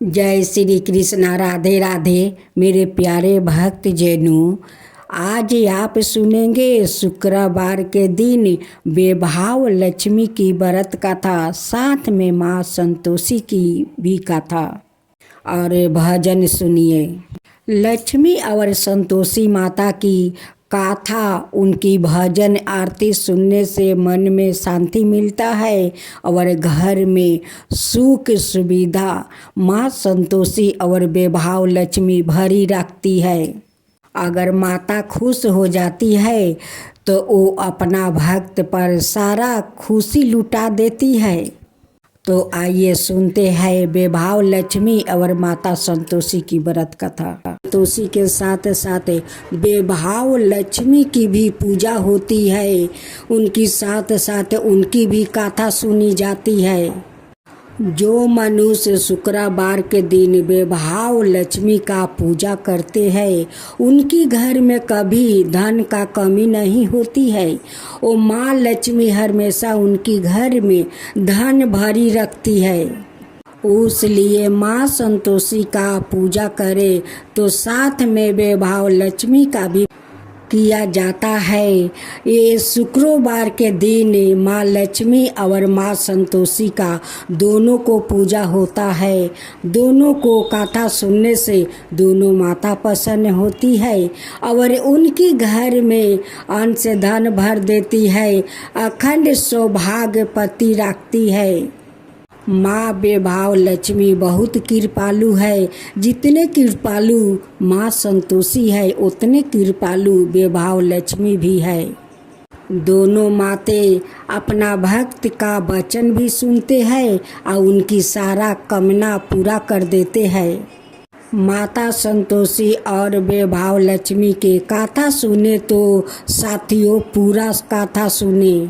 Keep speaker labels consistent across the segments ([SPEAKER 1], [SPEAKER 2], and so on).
[SPEAKER 1] जय श्री कृष्णा। राधे राधे मेरे प्यारे भक्त जैनों। आज आप सुनेंगे शुक्रवार के दिन बेभाव लक्ष्मी की व्रत कथा, साथ में माँ संतोषी की भी कथा और भजन सुनिए। लक्ष्मी और संतोषी माता की कथा, उनकी भजन आरती सुनने से मन में शांति मिलता है और घर में सुख सुविधा माँ संतोषी और बेभाव लक्ष्मी भरी रखती है। अगर माता खुश हो जाती है तो वो अपना भक्त पर सारा खुशी लुटा देती है। तो आइए सुनते हैं बेभाव लक्ष्मी और माता संतोषी की व्रत कथा। संतोषी के साथ साथ बेभाव लक्ष्मी की भी पूजा होती है, उनकी साथ साथ उनकी भी कथा सुनी जाती है। जो मनुष्य शुक्रवार के दिन बेभाव लक्ष्मी का पूजा करते हैं, उनकी घर में कभी धन का कमी नहीं होती है। वो माँ लक्ष्मी हमेशा उनकी घर में धन भरी रखती है। उसलिए माँ संतोषी का पूजा करे तो साथ में बेभाव लक्ष्मी का भी किया जाता है। ये शुक्रवार के दिन माँ लक्ष्मी और माँ संतोषी का दोनों को पूजा होता है। दोनों को कथा सुनने से दोनों माता प्रसन्न होती है और उनकी घर में अन्न से धन भर देती है, अखंड सौभाग्य पति रखती है। माँ बेभाव लक्ष्मी बहुत कृपालु है। जितने कृपालु माँ संतोषी है, उतने कृपालु बेभाव लक्ष्मी भी है। दोनों माते अपना भक्त का वचन भी सुनते हैं और उनकी सारा कामना पूरा कर देते हैं। माता संतोषी और बेभाव लक्ष्मी के कथा सुने तो साथियों पूरा कथा सुने,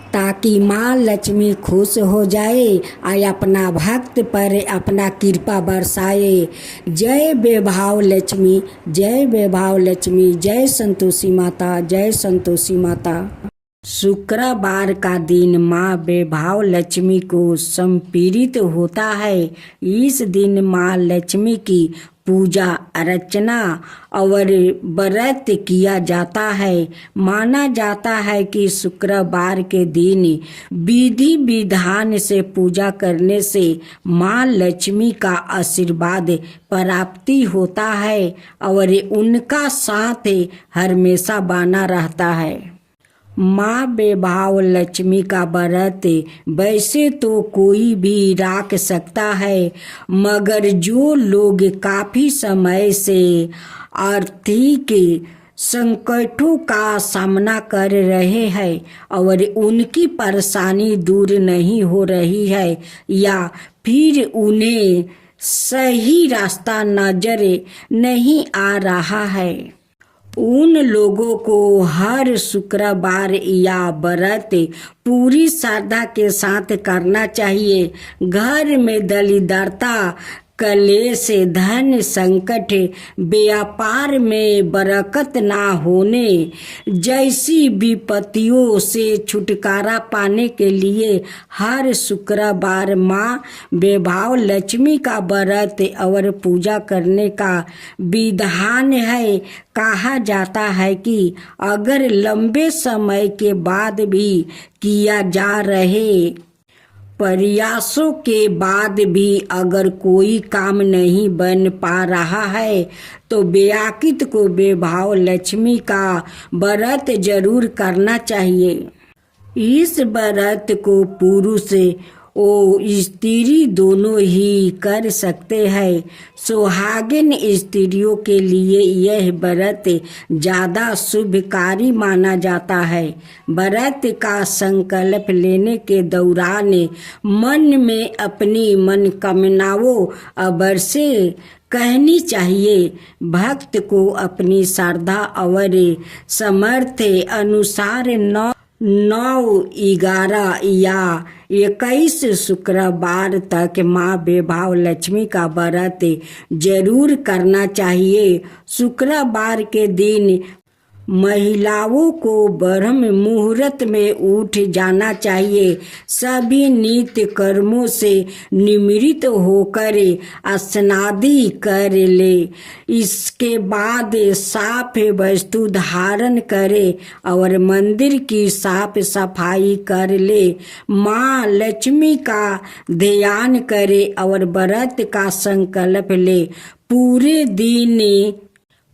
[SPEAKER 1] ताकि माँ लक्ष्मी खुश हो जाए और अपना भक्त पर अपना कृपा बरसाए। जय बेभाव लक्ष्मी, जय बेभाव लक्ष्मी, जय संतोषी माता, जय संतोषी माता। शुक्रवार का दिन माँ बेभाव लक्ष्मी को समर्पित होता है। इस दिन माँ लक्ष्मी की पूजा अर्चना और व्रत किया जाता है। माना जाता है कि शुक्रवार के दिन विधि विधान से पूजा करने से माँ लक्ष्मी का आशीर्वाद प्राप्ति होता है और उनका साथ हमेशा बना रहता है। माँ बेभाव लक्ष्मी का व्रत वैसे तो कोई भी रख सकता है, मगर जो लोग काफ़ी समय से आर्थिक संकटों का सामना कर रहे हैं और उनकी परेशानी दूर नहीं हो रही है, या फिर उन्हें सही रास्ता नजर नहीं आ रहा है, उन लोगों को हर शुक्रवार या व्रत पूरी श्रद्धा के साथ करना चाहिए। घर में दरिद्रता, कलेश, धन संकट, व्यापार में बरकत ना होने जैसी विपत्तियों से छुटकारा पाने के लिए हर शुक्रवार माँ बेभाव लक्ष्मी का व्रत और पूजा करने का विधान है। कहा जाता है कि अगर लंबे समय के बाद भी किया जा रहे प्रयासों के बाद भी अगर कोई काम नहीं बन पा रहा है तो व्याकित को बेभाव लक्ष्मी का व्रत जरूर करना चाहिए। इस व्रत को पुरुष और स्त्री दोनों ही कर सकते हैं। सुहागिन स्त्रियों के लिए यह व्रत ज़्यादा शुभकारी माना जाता है। व्रत का संकल्प लेने के दौरान मन में अपनी मनोकामनाओं अवश्य कहनी चाहिए। भक्त को अपनी श्रद्धा और सामर्थ्य अनुसार 9, 11 या 21 शुक्रवार तक माँ बेभाव लक्ष्मी का व्रत जरूर करना चाहिए। शुक्रवार के दिन महिलाओं को ब्रह्म मुहूर्त में उठ जाना चाहिए। सभी नित्य कर्मों से निवृत्त होकर स्नादि कर ले। इसके बाद साफ वस्तु धारण करे और मंदिर की साफ सफाई कर ले। माँ लक्ष्मी का ध्यान करे और व्रत का संकल्प ले। पूरे दिन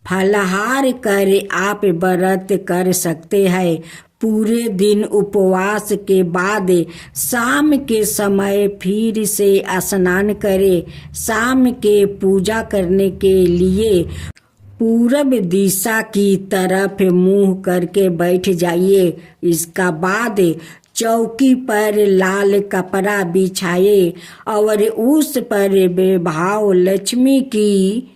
[SPEAKER 1] फलाहार कर आप व्रत कर सकते हैं। पूरे दिन उपवास के बाद शाम के समय फिर से स्नान करें। शाम के पूजा करने के लिए पूरब दिशा की तरफ मुंह करके बैठ जाइए। इसका बाद चौकी पर लाल कपड़ा बिछाए और उस पर बेभाव लक्ष्मी की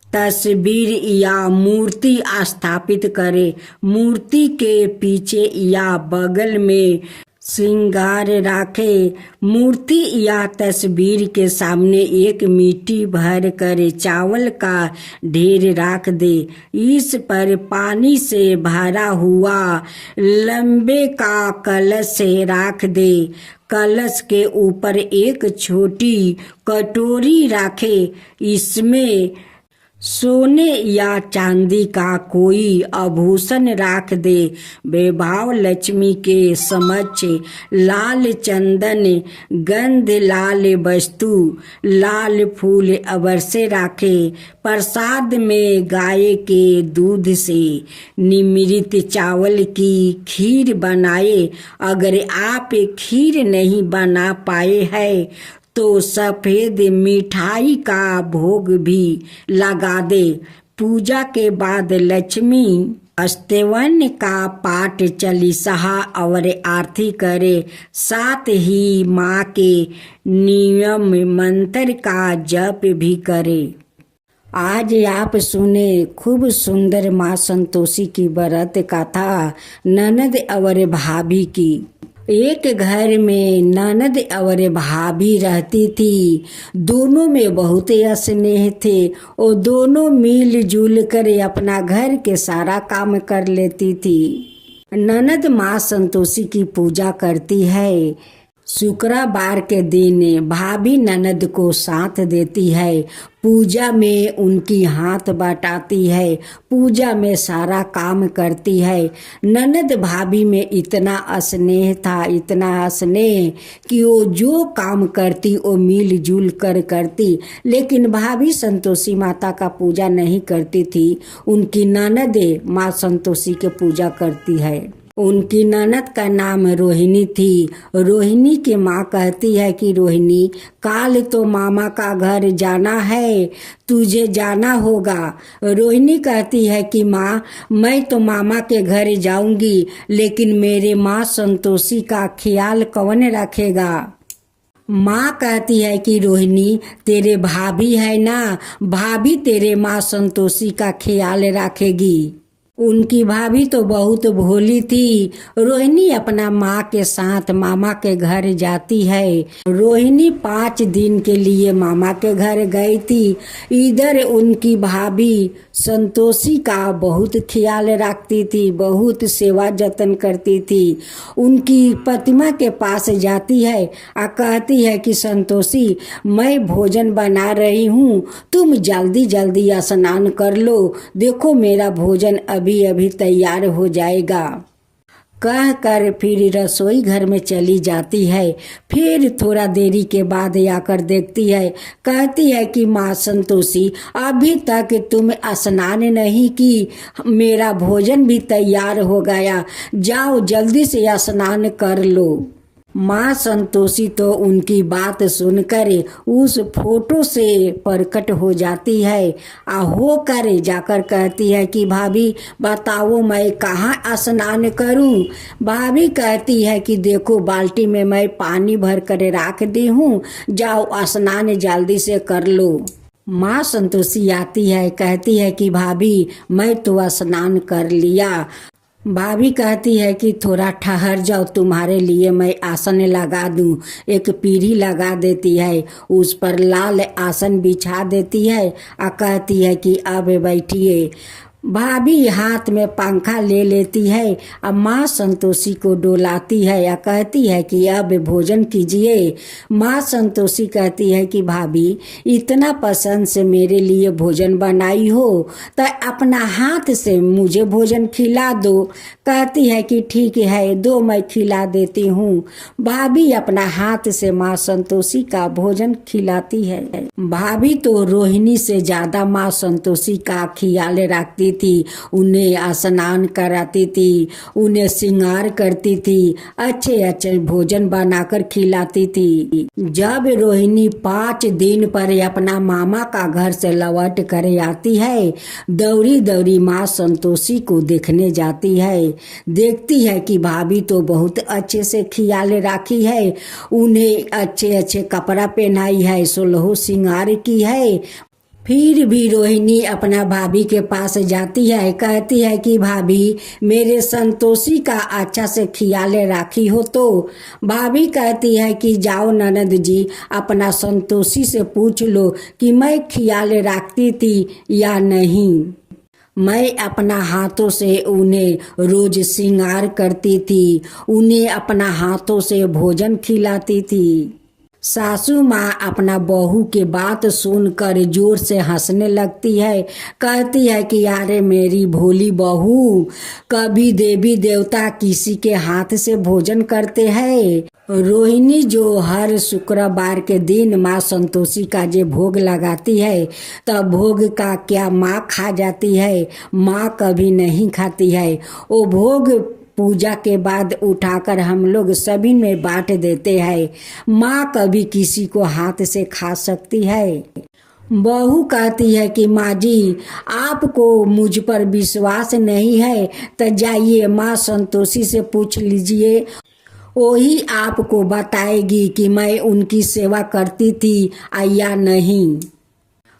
[SPEAKER 1] तस्वीर या मूर्ति स्थापित करे। मूर्ति के पीछे या बगल में श्रृंगार रखे। मूर्ति या तस्वीर के सामने एक मिट्टी भर कर चावल का ढेर रख दे। इस पर पानी से भरा हुआ लंबे का कलश रख दे। कलश के ऊपर एक छोटी कटोरी रखे। इसमें सोने या चांदी का कोई आभूषण रख दे। वैभव लक्ष्मी के समक्ष लाल चंदन, गंध, लाल वस्तु, लाल फूल अवश्य रखे। प्रसाद में गाय के दूध से निर्मित चावल की खीर बनाए। अगर आप खीर नहीं बना पाए हैं तो सफेद मिठाई का भोग भी लगा दे। पूजा के बाद लक्ष्मी अष्टवन का पाठ, चालीसा और आरती करे। साथ ही माँ के नियम मंत्र का जप भी करे। आज आप सुने खूब सुंदर माँ संतोषी की व्रत कथा ननद और भाभी की। एक घर में ननद और भाभी रहती थी। दोनों में बहुत स्नेह थे और दोनों मिलजुल कर अपना घर के सारा काम कर लेती थी। ननद माँ संतोषी की पूजा करती है। शुक्रवार के दिन भाभी ननद को साथ देती है। पूजा में उनकी हाथ बटाती है। पूजा में सारा काम करती है। ननद भाभी में इतना स्नेह था, इतना स्नेह कि वो जो काम करती वो मिलजुल कर करती। लेकिन भाभी संतोषी माता का पूजा नहीं करती थी। उनकी ननद माँ संतोषी के पूजा करती है। उनकी ननद का नाम रोहिणी थी। रोहिणी की माँ कहती है कि रोहिणी, काल तो मामा का घर जाना है, तुझे जाना होगा। रोहिणी कहती है कि माँ, मैं तो मामा के घर जाऊंगी, लेकिन मेरे माँ संतोषी का ख्याल कौन रखेगा। माँ कहती है कि रोहिणी, तेरे भाभी है ना, भाभी तेरे माँ संतोषी का ख्याल रखेगी। उनकी भाभी तो बहुत भोली थी। रोहिणी अपना माँ के साथ मामा के घर जाती है। रोहिणी 5 दिन के लिए मामा के घर गई थी। इधर उनकी भाभी संतोषी का बहुत ख्याल रखती थी, बहुत सेवा जतन करती थी। उनकी प्रतिमा के पास जाती है और कहती है कि संतोषी, मैं भोजन बना रही हूँ, तुम जल्दी जल्दी स्नान कर लो, देखो मेरा भोजन अभी अभी तैयार हो जाएगा। कह कर फिर रसोई घर में चली जाती है। फिर थोड़ा देरी के बाद आकर देखती है। कहती है कि माँ संतोषी, अभी तक तुम स्नान नहीं की, मेरा भोजन भी तैयार हो गया, जाओ जल्दी से स्नान कर लो। माँ संतोषी तो उनकी बात सुनकर उस फोटो से प्रकट हो जाती है। होकर जाकर कहती है कि भाभी बताओ मैं कहाँ स्नान करूँ। भाभी कहती है कि देखो बाल्टी में मैं पानी भर कर रख दी हूँ, जाओ स्नान जल्दी से कर लो। माँ संतोषी आती है, कहती है कि भाभी मैं तो स्नान कर लिया। भाभी कहती है कि थोड़ा ठहर जाओ, तुम्हारे लिए मैं आसन लगा दूं। एक पीढ़ी लगा देती है, उस पर लाल आसन बिछा देती है और कहती है कि अब बैठिए। भाभी हाथ में पंखा ले लेती है। अब माँ संतोषी को डोलाती है या कहती है कि अब भोजन कीजिए। माँ संतोषी कहती है कि भाभी इतना पसंद से मेरे लिए भोजन बनाई हो तो अपना हाथ से मुझे भोजन खिला दो। कहती है कि ठीक है, दो मैं खिला देती हूँ। भाभी अपना हाथ से माँ संतोषी का भोजन खिलाती है। भाभी तो रोहिणी से ज्यादा माँ संतोषी का ख्याल रखती थी। उन्हें स्नान कराती थी, उन्हें श्रृंगार करती थी, अच्छे अच्छे भोजन बनाकर खिलाती थी। जब रोहिणी 5 दिन पर अपना मामा का घर से लौट कर आती है, दौड़ी दौड़ी माँ संतोषी को देखने जाती है। देखती है कि भाभी तो बहुत अच्छे से ख्याल राखी है, उन्हें अच्छे अच्छे कपड़ा पहनाई है, सोलहो श्रृंगार की है। फिर भी रोहिणी अपना भाभी के पास जाती है, कहती है कि भाभी मेरे संतोषी का अच्छा से ख्याल राखी हो तो। भाभी कहती है कि जाओ ननद जी, अपना संतोषी से पूछ लो कि मैं ख्याल रखती थी या नहीं। मैं अपना हाथों से उन्हें रोज श्रृंगार करती थी, उन्हें अपना हाथों से भोजन खिलाती थी। सासू माँ अपना बहू के बात सुनकर जोर से हंसने लगती है। कहती है कि यारे मेरी भोली बहू, कभी देवी देवता किसी के हाथ से भोजन करते हैं। रोहिणी जो हर शुक्रवार के दिन माँ संतोषी का जो भोग लगाती है, तब भोग का क्या माँ खा जाती है? माँ कभी नहीं खाती है। वो भोग पूजा के बाद उठाकर हम लोग सभी में बांट देते हैं। माँ कभी किसी को हाथ से खा सकती है? बहू कहती है कि माँ जी, आपको मुझ पर विश्वास नहीं है तो जाइए माँ संतोषी से पूछ लीजिए, वही आपको बताएगी कि मैं उनकी सेवा करती थी या नहीं।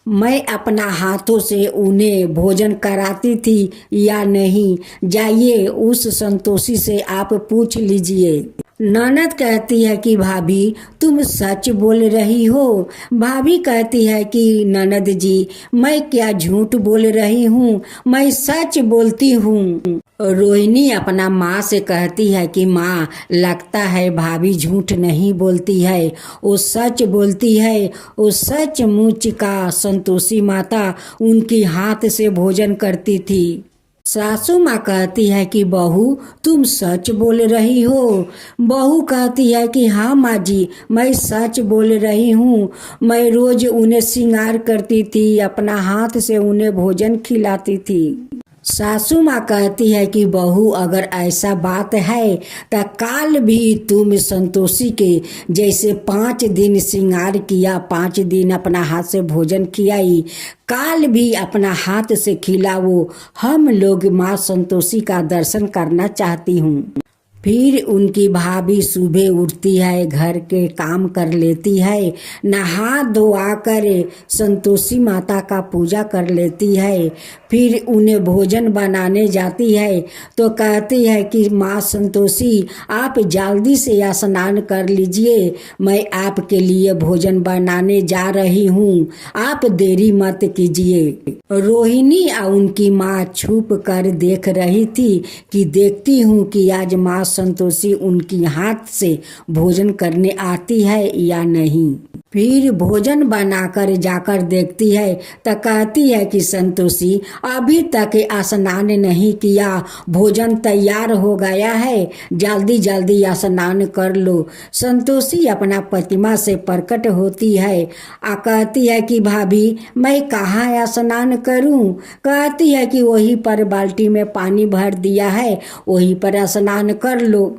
[SPEAKER 1] मैं अपना हाथों से उन्हें भोजन कराती थी या नहीं, जाइए उस संतोषी से आप पूछ लीजिए। ननद कहती है कि भाभी तुम सच बोल रही हो। भाभी कहती है कि ननद जी, मैं क्या झूठ बोल रही हूँ, मैं सच बोलती हूँ। रोहिणी अपना माँ से कहती है कि माँ, लगता है भाभी झूठ नहीं बोलती है, वो सच बोलती है। वो सचमुच का संतोषी माता उनकी हाथ से भोजन करती थी। सासू माँ कहती है कि बहू तुम सच बोल रही हो। बहू कहती है कि हाँ माँ जी, मैं सच बोल रही हूँ। मैं रोज उन्हें श्रृंगार करती थी, अपना हाथ से उन्हें भोजन खिलाती थी। सासू माँ कहती है कि बहू अगर ऐसा बात है तो काल भी तुम संतोषी के जैसे 5 दिन श्रृंगार किया, 5 दिन अपना हाथ से भोजन खिलाई, काल भी अपना हाथ से खिलाओ। हम लोग माँ संतोषी का दर्शन करना चाहती हूँ। फिर उनकी भाभी सुबह उठती है, घर के काम कर लेती है, नहा धोआ कर संतोषी माता का पूजा कर लेती है। फिर उन्हें भोजन बनाने जाती है तो कहती है कि माँ संतोषी, आप जल्दी से स्नान कर लीजिए, मैं आपके लिए भोजन बनाने जा रही हूँ, आप देरी मत कीजिए। रोहिणी और उनकी माँ छुप कर देख रही थी कि देखती हूँ कि आज माँ संतोषी उनकी हाथ से भोजन करने आती है या नहीं। फिर भोजन बनाकर जाकर देखती है तो कहती है कि संतोषी अभी तक स्नान नहीं किया, भोजन तैयार हो गया है, जल्दी जल्दी स्नान कर लो। संतोषी अपना प्रतिमा से प्रकट होती है कहती है कि भाभी मैं कहाँ स्नान करूं? कहती है कि वहीं पर बाल्टी में पानी भर दिया है, वहीं पर स्नान कर लो।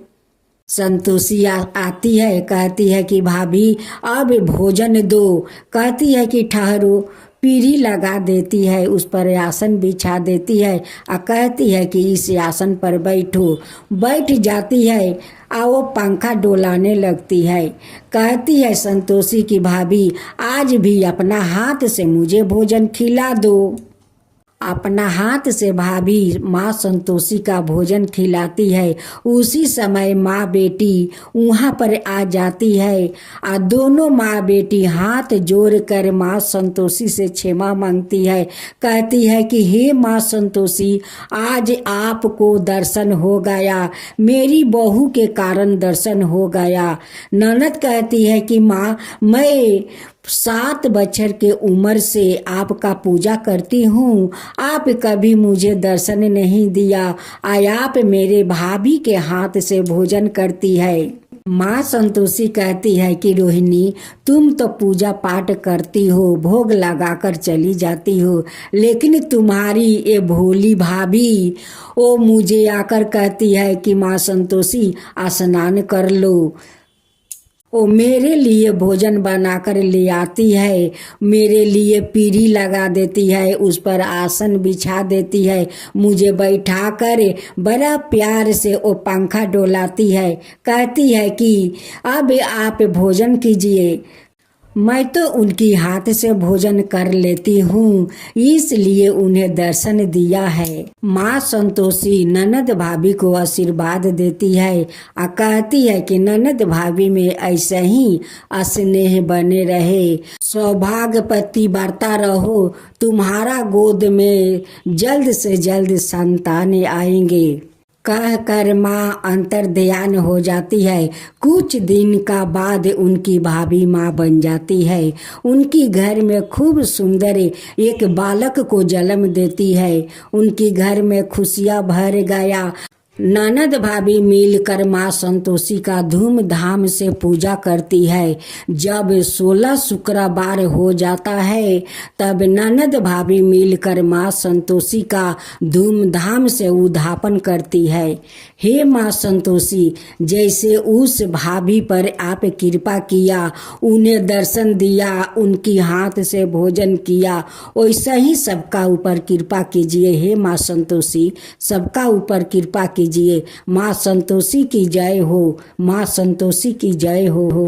[SPEAKER 1] संतोषी आती है, कहती है कि भाभी अब भोजन दो। कहती है कि ठहरो, पीढ़ी लगा देती है, उस पर आसन बिछा देती है और कहती है कि इस आसन पर बैठो। बैठ जाती है और वो पंखा डोलाने लगती है। कहती है संतोषी की भाभी आज भी अपना हाथ से मुझे भोजन खिला दो। अपना हाथ से भाभी माँ संतोषी का भोजन खिलाती है। उसी समय माँ बेटी वहाँ पर आ जाती है और दोनों माँ बेटी हाथ जोड़कर माँ संतोषी से क्षमा मांगती है। कहती है कि हे माँ संतोषी, आज आपको दर्शन हो गया, मेरी बहू के कारण दर्शन हो गया। ननद कहती है कि माँ, मैं 7 बछर के उम्र से आपका पूजा करती हूँ, आप कभी मुझे दर्शन नहीं दिया, आप मेरे भाभी के हाथ से भोजन करती है। माँ संतोषी कहती है कि रोहिणी, तुम तो पूजा पाठ करती हो, भोग लगाकर चली जाती हो, लेकिन तुम्हारी ये भोली भाभी वो मुझे आकर कहती है कि माँ संतोषी स्नान कर लो। वो मेरे लिए भोजन बनाकर ले आती है, मेरे लिए पीढ़ी लगा देती है, उस पर आसन बिछा देती है, मुझे बैठा कर बड़ा प्यार से वो पंखा डोलाती है। कहती है कि अब आप भोजन कीजिए। मैं तो उनकी हाथ से भोजन कर लेती हूँ, इसलिए उन्हें दर्शन दिया है। माँ संतोषी ननद भाभी को आशीर्वाद देती है और कहती है कि ननद भाभी में ऐसे ही स्नेह बने रहे, सौभाग्यवती बढ़ता रहो, तुम्हारा गोद में जल्द से जल्द संतान आएंगे। कह कर माँ अंतर ध्यान हो जाती है। कुछ दिन का बाद उनकी भाभी माँ बन जाती है। उनकी घर में खूब सुंदर एक बालक को जन्म देती है। उनकी घर में खुशियाँ भर गया। ननद भाभी मिलकर माँ संतोषी का धूमधाम से पूजा करती है। जब 16 शुक्रवार हो जाता है तब ननद भाभी मिलकर माँ संतोषी का धूमधाम से उद्यापन करती है। हे माँ संतोषी, जैसे उस भाभी पर आप कृपा किया, उन्हें दर्शन दिया, उनकी हाथ से भोजन किया, वैसा ही सबका ऊपर कृपा कीजिए। हे माँ संतोषी, सबका ऊपर कृपा कीजिए। माँ संतोषी की जय हो, माँ संतोषी की जय हो।